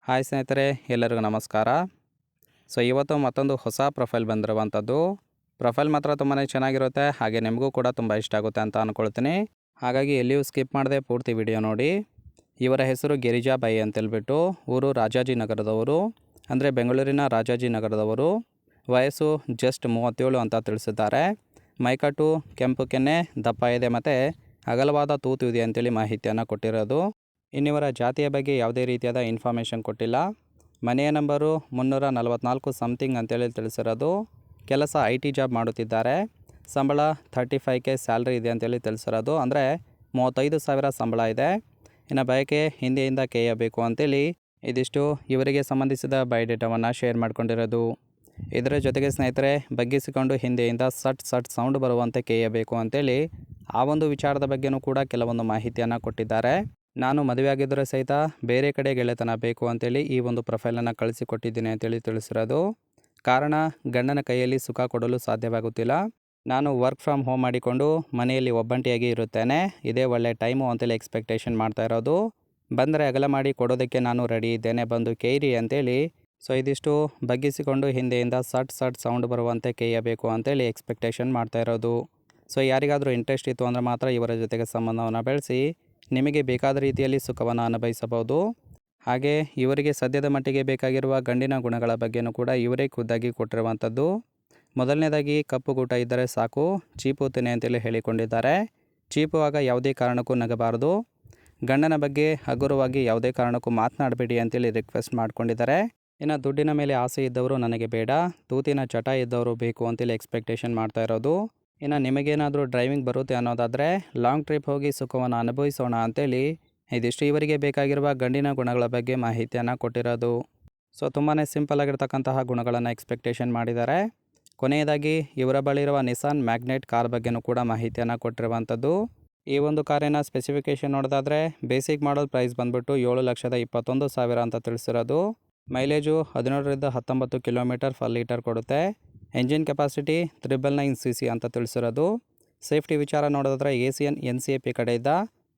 Hi ಸ್ನೇಹಿತರೆ, ಎಲ್ಲರಿಗೂ ನಮಸ್ಕಾರ. ಇವತ್ತು ಮತ್ತೊಂದು ಹೊಸ ಪ್ರೊಫೈಲ್ ಬಂದಿರುವಂಥದ್ದು. ಪ್ರೊಫೈಲ್ ಮಾತ್ರ ತುಂಬಾ ಚೆನ್ನಾಗಿರುತ್ತೆ, ಹಾಗೆ ನಿಮಗೂ ಕೂಡ ತುಂಬ ಇಷ್ಟ ಆಗುತ್ತೆ ಅಂತ ಅಂದ್ಕೊಳ್ತೀನಿ. ಹಾಗಾಗಿ ಎಲ್ಲಿಯೂ ಸ್ಕಿಪ್ ಮಾಡದೆ ಪೂರ್ತಿ ವಿಡಿಯೋ ನೋಡಿ. ಇವರ ಹೆಸರು ಗಿರಿಜಾ ಬಾಯಿ ಅಂತೇಳ್ಬಿಟ್ಟು, ಊರು ರಾಜಾಜಿನಗರದವರು, ಅಂದರೆ ಬೆಂಗಳೂರಿನ ರಾಜಾಜಿನಗರದವರು. ವಯಸ್ಸು ಜಸ್ಟ್ 37 ಅಂತ ತಿಳಿಸಿದ್ದಾರೆ. ಮೈಕಟ್ಟು ಕೆಂಪು ಕೆನ್ನೆ, ದಪ್ಪ ಇದೆ ಮತ್ತು ಅಗಲವಾದ ತೂತು ಇದೆ ಅಂತೇಳಿ ಮಾಹಿತಿಯನ್ನು ಕೊಟ್ಟಿರೋದು. ಇನ್ನಿವರ ಜಾತಿಯ ಬಗ್ಗೆ ಯಾವುದೇ ರೀತಿಯಾದ ಇನ್ಫಾರ್ಮೇಷನ್ ಕೊಟ್ಟಿಲ್ಲ. ಮನೆಯ ನಂಬರು 344 ಸಮಥಿಂಗ್ ಅಂತೇಳಿ ತಿಳಿಸಿರೋದು. ಕೆಲಸ IT ಜಾಬ್ ಮಾಡುತ್ತಿದ್ದಾರೆ. ಸಂಬಳ 35K ಸ್ಯಾಲ್ರಿ ಇದೆ ಅಂತೇಳಿ ತಿಳಿಸಿರೋದು, ಅಂದರೆ 35,000 ಸಂಬಳ ಇದೆ. ಇನ್ನು ಬಯಕೆ ಹಿಂದೆಯಿಂದ ಕೇಯಬೇಕು ಅಂತೇಳಿ ಇದಿಷ್ಟು ಇವರಿಗೆ ಸಂಬಂಧಿಸಿದ ಬಯೋಡೇಟಾವನ್ನು ಶೇರ್ ಮಾಡ್ಕೊಂಡಿರೋದು. ಇದರ ಜೊತೆಗೆ ಸ್ನೇಹಿತರೆ, ಬಗ್ಗಿಸಿಕೊಂಡು ಹಿಂದೆಯಿಂದ ಸಟ್ ಸಟ್ ಸೌಂಡ್ ಬರುವಂತೆ ಕೇಯಬೇಕು ಅಂತೇಳಿ ಆ ಒಂದು ವಿಚಾರದ ಬಗ್ಗೆಯೂ ಕೂಡ ಕೆಲವೊಂದು ಮಾಹಿತಿಯನ್ನು ಕೊಟ್ಟಿದ್ದಾರೆ. ನಾನು ಮದುವೆಯಾಗಿದ್ದರೆ ಸಹಿತ ಬೇರೆ ಕಡೆ ಗೆಳೆತನ ಬೇಕು ಅಂತೇಳಿ ಈ ಒಂದು ಪ್ರೊಫೈಲನ್ನು ಕಳಿಸಿಕೊಟ್ಟಿದ್ದೀನಿ ಅಂತೇಳಿ ತಿಳಿಸಿರೋದು. ಕಾರಣ, ಗಂಡನ ಕೈಯಲ್ಲಿ ಸುಖ ಕೊಡಲು ಸಾಧ್ಯವಾಗುತ್ತಿಲ್ಲ. ನಾನು ವರ್ಕ್ ಫ್ರಮ್ ಹೋಮ್ ಮಾಡಿಕೊಂಡು ಮನೆಯಲ್ಲಿ ಒಬ್ಬಂಟಿಯಾಗಿ ಇರುತ್ತೇನೆ. ಇದೇ ಒಳ್ಳೆ ಟೈಮು ಅಂತೇಳಿ ಎಕ್ಸ್ಪೆಕ್ಟೇಷನ್ ಮಾಡ್ತಾ ಇರೋದು. ಬಂದರೆ ಅಗಲ ಮಾಡಿ ಕೊಡೋದಕ್ಕೆ ನಾನು ರೆಡಿ ಇದ್ದೇನೆ, ಬಂದು ಕೇಯಿರಿ ಅಂತೇಳಿ. ಇದಿಷ್ಟು ಬಗ್ಗಿಸಿಕೊಂಡು ಹಿಂದೆಯಿಂದ ಸಟ್ ಸಟ್ ಸೌಂಡ್ ಬರುವಂತೆ ಕೇಯಬೇಕು ಅಂತೇಳಿ ಎಕ್ಸ್ಪೆಕ್ಟೇಷನ್ ಮಾಡ್ತಾ ಇರೋದು. ಯಾರಿಗಾದರೂ ಇಂಟ್ರೆಸ್ಟ್ ಇತ್ತು ಅಂದರೆ ಮಾತ್ರ ಇವರ ಜೊತೆಗೆ ಸಂಬಂಧವನ್ನು ಬೆಳೆಸಿ ನಿಮಗೆ ಬೇಕಾದ ರೀತಿಯಲ್ಲಿ ಸುಖವನ್ನು ಅನುಭವಿಸಬಹುದು. ಹಾಗೆ ಇವರಿಗೆ ಸದ್ಯದ ಮಟ್ಟಿಗೆ ಬೇಕಾಗಿರುವ ಗಂಡಿನ ಗುಣಗಳ ಬಗ್ಗೆಯೂ ಕೂಡ ಇವರೇ ಖುದ್ದಾಗಿ ಕೊಟ್ಟಿರುವಂಥದ್ದು. ಮೊದಲನೇದಾಗಿ ಕಪ್ಪು ಗೂಟ ಇದ್ದರೆ ಸಾಕು, ಚೀಪುತ್ತೇನೆ ಅಂತೇಳಿ ಹೇಳಿಕೊಂಡಿದ್ದಾರೆ. ಚೀಪುವಾಗ ಯಾವುದೇ ಕಾರಣಕ್ಕೂ ನಗಬಾರದು. ಗಂಡನ ಬಗ್ಗೆ ಹಗುರವಾಗಿ ಯಾವುದೇ ಕಾರಣಕ್ಕೂ ಮಾತನಾಡಬೇಡಿ ಅಂತೇಳಿ ರಿಕ್ವೆಸ್ಟ್ ಮಾಡ್ಕೊಂಡಿದ್ದಾರೆ. ಇನ್ನು ದುಡ್ಡಿನ ಮೇಲೆ ಆಸೆ ಇದ್ದವರು ನನಗೆ ಬೇಡ, ತೂತಿನ ಚಟ ಇದ್ದವರು ಬೇಕು ಅಂತೇಳಿ ಎಕ್ಸ್ಪೆಕ್ಟೇಷನ್ ಮಾಡ್ತಾ ಇರೋದು. ಇನ್ನು ನಿಮಗೇನಾದರೂ ಡ್ರೈವಿಂಗ್ ಬರುತ್ತೆ ಅನ್ನೋದಾದರೆ ಲಾಂಗ್ ಟ್ರಿಪ್ ಹೋಗಿ ಸುಖವನ್ನು ಅನುಭವಿಸೋಣ ಅಂತೇಳಿ ಇದಿಷ್ಟು ಇವರಿಗೆ ಬೇಕಾಗಿರುವ ಗಂಡಿನ ಗುಣಗಳ ಬಗ್ಗೆ ಮಾಹಿತಿಯನ್ನು ಕೊಟ್ಟಿರೋದು. ತುಂಬಾ ಸಿಂಪಲ್ ಆಗಿರ್ತಕ್ಕಂತಹ ಗುಣಗಳನ್ನು ಎಕ್ಸ್ಪೆಕ್ಟೇಷನ್ ಮಾಡಿದ್ದಾರೆ. ಕೊನೆಯದಾಗಿ ಇವರ ಬಳಿ ಇರುವ ನಿಸಾನ್ ಮ್ಯಾಗ್ನೆಟ್ ಕಾರ್ ಬಗ್ಗೆಯೂ ಕೂಡ ಮಾಹಿತಿಯನ್ನು ಕೊಟ್ಟಿರುವಂಥದ್ದು. ಈ ಒಂದು ಕಾರಿನ ಸ್ಪೆಸಿಫಿಕೇಷನ್ ನೋಡೋದಾದರೆ ಬೇಸಿಕ್ ಮಾಡಲ್ ಪ್ರೈಸ್ ಬಂದ್ಬಿಟ್ಟು 7,21,000 ಅಂತ ತಿಳಿಸಿರೋದು. ಮೈಲೇಜು 17ರಿಂದ 19 ಕಿಲೋಮೀಟರ್ ಪರ್ ಲೀಟರ್ ಕೊಡುತ್ತೆ. ಎಂಜಿನ್ ಕೆಪಾಸಿಟಿ 999cc ಅಂತ ತಿಳಿಸಿರೋದು. ಸೇಫ್ಟಿ ವಿಚಾರ ನೋಡೋದಾದರೆ ACN NCAP ಕಡೆಯಿಂದ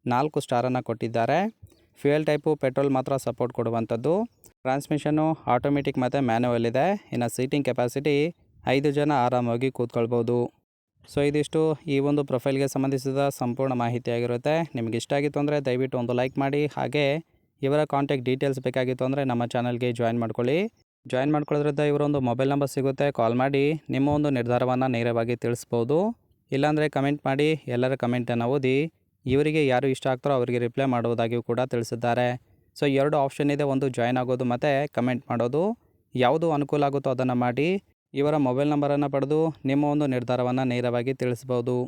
4 ಸ್ಟಾರನ್ನು ಕೊಟ್ಟಿದ್ದಾರೆ. ಫ್ಯೂಯಲ್ ಟೈಪು ಪೆಟ್ರೋಲ್ ಮಾತ್ರ ಸಪೋರ್ಟ್ ಕೊಡುವಂಥದ್ದು. ಟ್ರಾನ್ಸ್ಮಿಷನ್ನು ಆಟೋಮೆಟಿಕ್ ಮತ್ತು ಮ್ಯಾನ್ಯುವಲ್ ಇದೆ. ಇನ್ನು ಸೀಟಿಂಗ್ ಕೆಪಾಸಿಟಿ 5 ಜನ ಆರಾಮಾಗಿ ಕೂತ್ಕೊಳ್ಬೋದು. ಇದಿಷ್ಟು ಈ ಒಂದು ಪ್ರೊಫೈಲ್ಗೆ ಸಂಬಂಧಿಸಿದ ಸಂಪೂರ್ಣ ಮಾಹಿತಿ ಆಗಿರುತ್ತೆ. ನಿಮಗೆ ಇಷ್ಟ ಆಗಿತ್ತು ಅಂದರೆ ದಯವಿಟ್ಟು ಒಂದು ಲೈಕ್ ಮಾಡಿ. ಹಾಗೆ ಇವರ ಕಾಂಟ್ಯಾಕ್ಟ್ ಡೀಟೇಲ್ಸ್ ಬೇಕಾಗಿತ್ತು ಅಂದರೆ ನಮ್ಮ ಚಾನಲ್ಗೆ ಜಾಯಿನ್ ಮಾಡ್ಕೊಳ್ಳಿ. ಜಾಯಿನ್ ಮಾಡ್ಕೊಳ್ಳೋದ್ರಿಂದ ಇವರೊಂದು ಮೊಬೈಲ್ ನಂಬರ್ ಸಿಗುತ್ತೆ, ಕಾಲ್ ಮಾಡಿ ನಿಮ್ಮ ಒಂದು ನಿರ್ಧಾರವನ್ನು ನೇರವಾಗಿ ತಿಳಿಸ್ಬೋದು. ಇಲ್ಲಾಂದರೆ ಕಮೆಂಟ್ ಮಾಡಿ, ಎಲ್ಲರ ಕಮೆಂಟನ್ನು ಓದಿ ಇವರಿಗೆ ಯಾರು ಇಷ್ಟ ಆಗ್ತಾರೋ ಅವರಿಗೆ ರಿಪ್ಲೈ ಮಾಡುವುದಾಗಿಯೂ ಕೂಡ ತಿಳಿಸಿದ್ದಾರೆ. 2 ಆಪ್ಷನ್ ಇದೆ, ಒಂದು ಜಾಯಿನ್ ಆಗೋದು ಮತ್ತು ಕಮೆಂಟ್ ಮಾಡೋದು. ಯಾವುದು ಅನುಕೂಲ ಆಗುತ್ತೋ ಅದನ್ನು ಮಾಡಿ ಇವರ ಮೊಬೈಲ್ ನಂಬರನ್ನು ಪಡೆದು ನಿಮ್ಮ ಒಂದು ನಿರ್ಧಾರವನ್ನು ನೇರವಾಗಿ ತಿಳಿಸ್ಬೋದು.